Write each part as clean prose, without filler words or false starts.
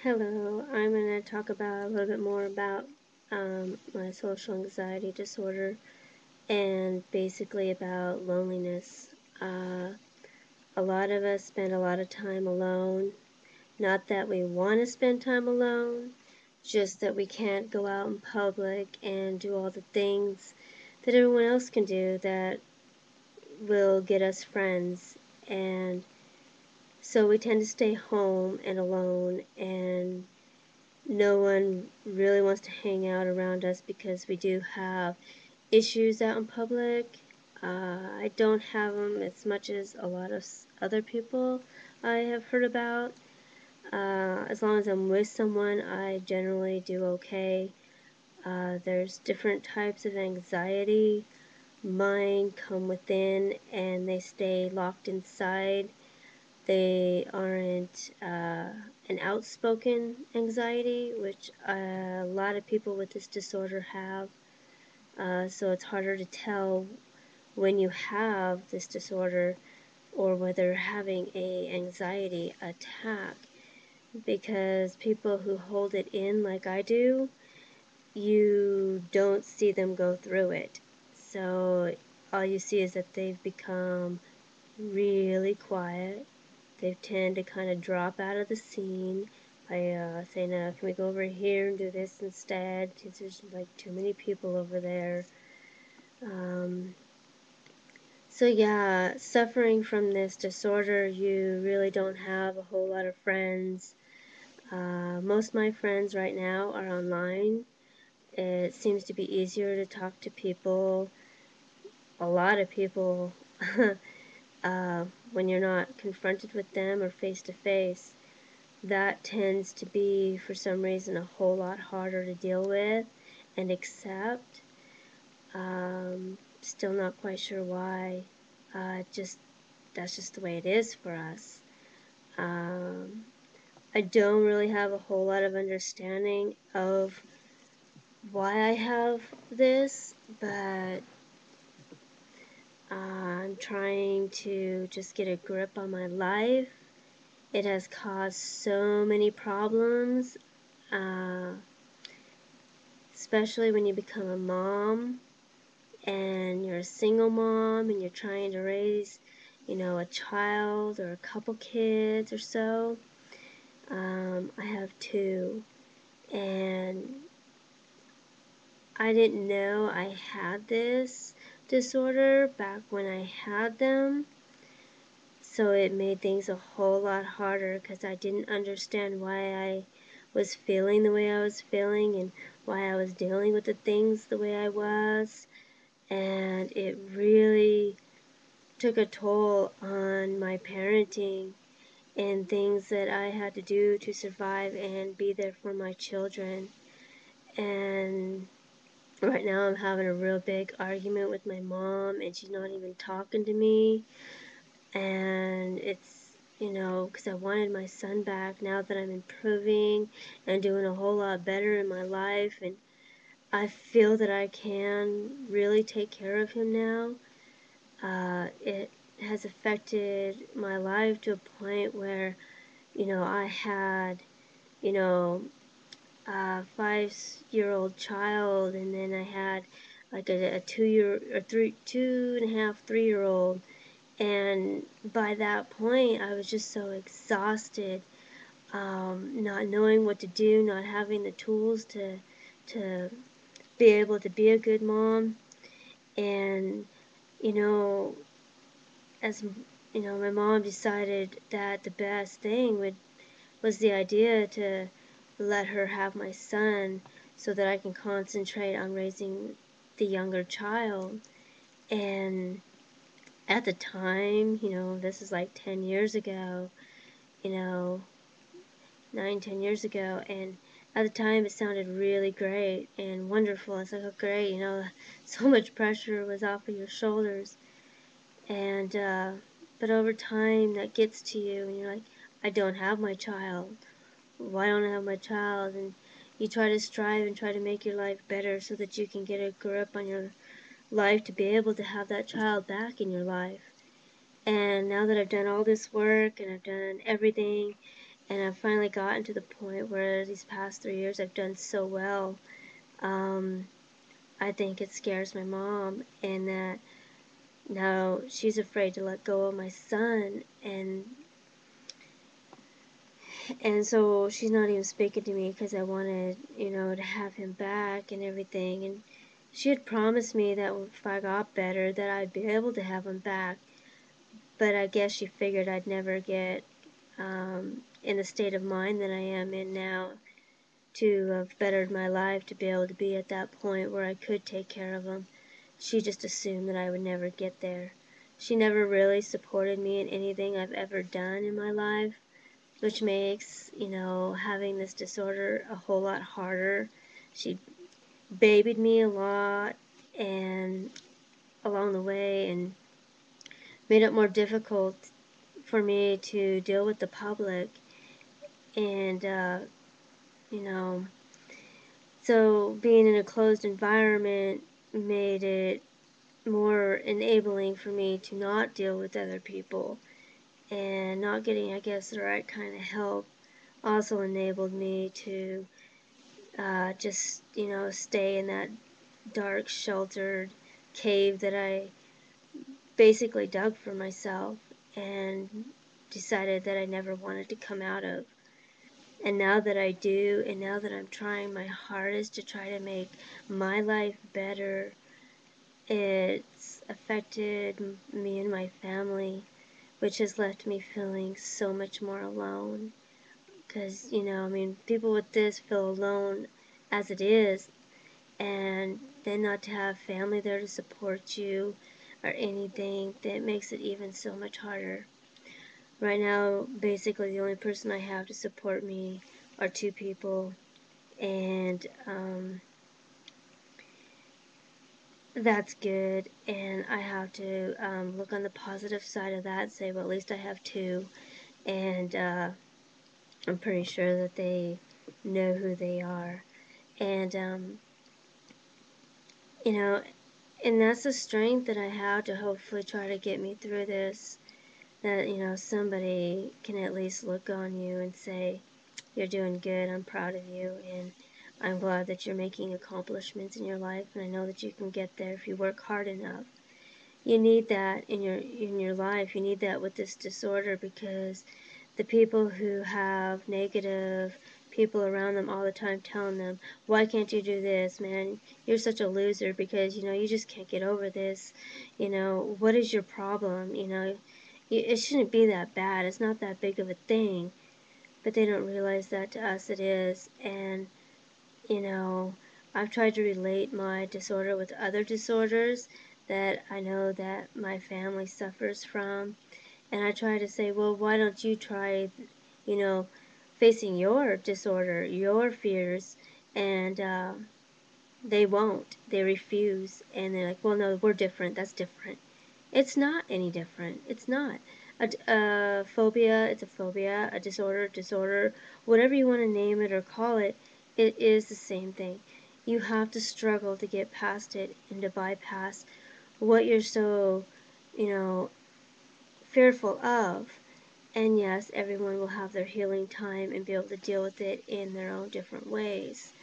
Hello, I'm going to talk about a little bit more about my social anxiety disorder and basically about loneliness. Uh, a lot of us spend a lot of time alone. Not that we want to spend time alone, just that we can't go out in public and do all the things that everyone else can do that will get us friends. And so we tend to stay home and alone, and no one really wants to hang out around us because we do have issues out in public. I don't have them as much as a lot of other people I have heard about. As long as I'm with someone, I generally do okay. There's different types of anxiety. Mine come within and they stay locked inside. They aren't an outspoken anxiety, which a lot of people with this disorder have. So it's harder to tell when you have this disorder or whether you're having a anxiety attack, because people who hold it in like I do, you don't see them go through it. So all you see is that they've become really quiet. They tend to kind of drop out of the scene by saying, can we go over here and do this instead? Because there's like too many people over there. Um, so yeah, suffering from this disorder, you really don't have a whole lot of friends. Most of my friends right now are online. It seems to be easier to talk to people, a lot of people, when you're not confronted with them or face to face. That tends to be, for some reason, a whole lot harder to deal with and accept. Still not quite sure why. Just that's just the way it is for us. Um, I don't really have a whole lot of understanding of why I have this, but I'm trying to just get a grip on my life. It has caused so many problems. Uh, Especially when you become a mom and you're a single mom and you're trying to raise, a child or a couple kids or so. I have two, and I didn't know I had this disorder back when I had them. So it made things a whole lot harder because I didn't understand why I was feeling the way I was feeling and why I was dealing with the things the way I was. And it really took a toll on my parenting and things that I had to do to survive and be there for my children. And right now I'm having a real big argument with my mom, and she's not even talking to me. And it's, because I wanted my son back now that I'm improving and doing a whole lot better in my life, and I feel that I can really take care of him now. It has affected my life to a point where, I had, you know, a 5-year-old child, and then I had like a 2-year or 2.5, 3-year old. And by that point, I was just so exhausted, not knowing what to do, not having the tools to be able to be a good mom. And, you know, as my mom decided that the best thing was the idea to let her have my son so that I can concentrate on raising the younger child. And at the time, this is like 10 years ago, you know, 9, 10 years ago, and at the time it sounded really great and wonderful. It's like, oh great, so much pressure was off of your shoulders. And but over time that gets to you and you're like, I don't have my child. Why don't I have my child? And you try to strive and try to make your life better so that you can get a grip on your life to be able to have that child back in your life. And now that I've done all this work and I've done everything, And I've finally gotten to the point where these past 3 years I've done so well. I think it scares my mom, and that now she's afraid to let go of my son, and so she's not even speaking to me because I wanted, to have him back and everything. And she had promised me that if I got better, that I'd be able to have him back. But I guess she figured I'd never get in the state of mind that I am in now to have bettered my life to be able to be at that point where I could take care of him. She just assumed that I would never get there. She never really supported me in anything I've ever done in my life, which makes, having this disorder a whole lot harder. She babied me a lot and along the way, and made it more difficult for me to deal with the public. And, so being in a closed environment made it more enabling for me to not deal with other people, and not getting, I guess, the right kind of help also enabled me to just, stay in that dark, sheltered cave that I basically dug for myself and decided that I never wanted to come out of. And now that I do, and now that I'm trying my hardest to try to make my life better, it's affected me and my family, which has left me feeling so much more alone. Because, people with this feel alone as it is, and then not to have family there to support you or anything, that makes it even so much harder. Right now, basically the only person I have to support me are two people, and that's good. And I have to look on the positive side of that, say, well, at least I have two, and I'm pretty sure that they know who they are. And and that's the strength that I have to hopefully try to get me through this, that, somebody can at least look on you and say, you're doing good, I'm proud of you, and I'm glad that you're making accomplishments in your life, and I know that you can get there if you work hard enough. You need that in your life. You need that with this disorder, because the people who have negative people around them all the time telling them, why can't you do this, man? You're such a loser because, you just can't get over this. What is your problem? It shouldn't be that bad. It's not that big of a thing. But they don't realize that to us it is. And, I've tried to relate my disorder with other disorders that I know that my family suffers from. And I try to say, well, why don't you try, facing your disorder, your fears, and they won't. They refuse, and they're like, well, no, we're different. That's different. It's not any different. It's not. A phobia, it's a phobia. A disorder, whatever you want to name it or call it, it is the same thing. You have to struggle to get past it and to bypass what you're so, fearful of. And yes, everyone will have their healing time and be able to deal with it in their own different ways.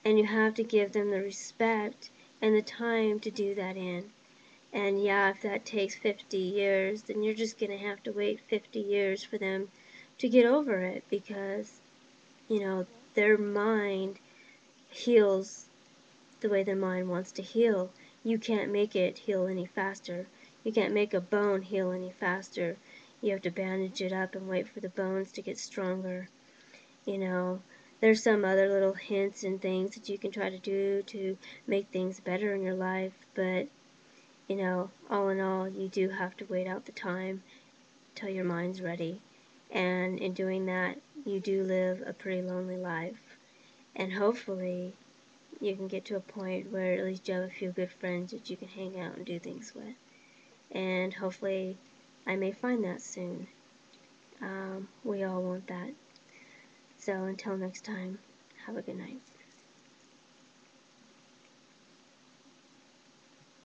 And you have to give them the respect and the time to do that in. And yeah, if that takes 50 years, then you're just going to have to wait 50 years for them to get over it, because, their mind heals the way their mind wants to heal. You can't make it heal any faster. You can't make a bone heal any faster. You have to bandage it up and wait for the bones to get stronger. There's some other little hints and things that you can try to do to make things better in your life, but all in all, you do have to wait out the time till your mind's ready. And in doing that, you do live a pretty lonely life. And hopefully, you can get to a point where at least you have a few good friends that you can hang out and do things with. And hopefully, I may find that soon. We all want that. So until next time, have a good night.